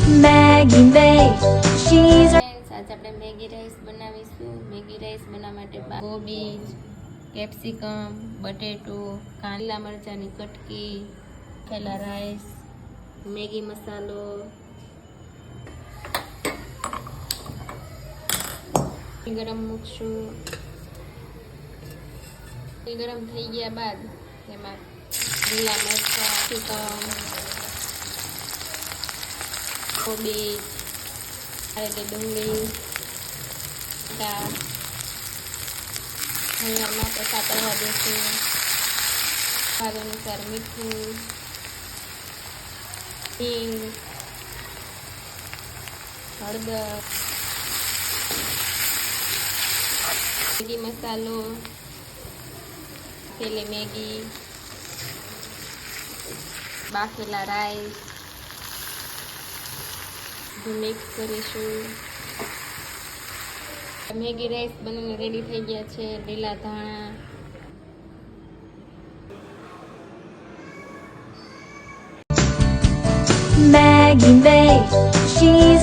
Maggie May. She's આજે આપણે Maggi rice બનાવીશું. મેગી રાઈસ બનાવવા માટે કોબીજ, કેપ્સિકમ, બટેટો, કાંદા મરચાંની કટકી, ખેલા રાઈસ, મેગી મસાલો, ગરમ મૂકશું. ગરમ થઈ ગયા બાદ એમાં લીલા મરચાં, કેપ્સિકમ, કોબીજ, આ રીતે ડુંગળી, હળદરના પત્તા કરવા દઈશું. સ્વાદ અનુસાર મીઠું, હિંગ, હળદર, મેગી મસાલો, પેલી મેગી, બાફેલા રાઈસ મિક્સ કરીશું. મેગી રાઈસ બનીને રેડી થઈ ગયા છે. લીલા ધાણા, Maggie May. She's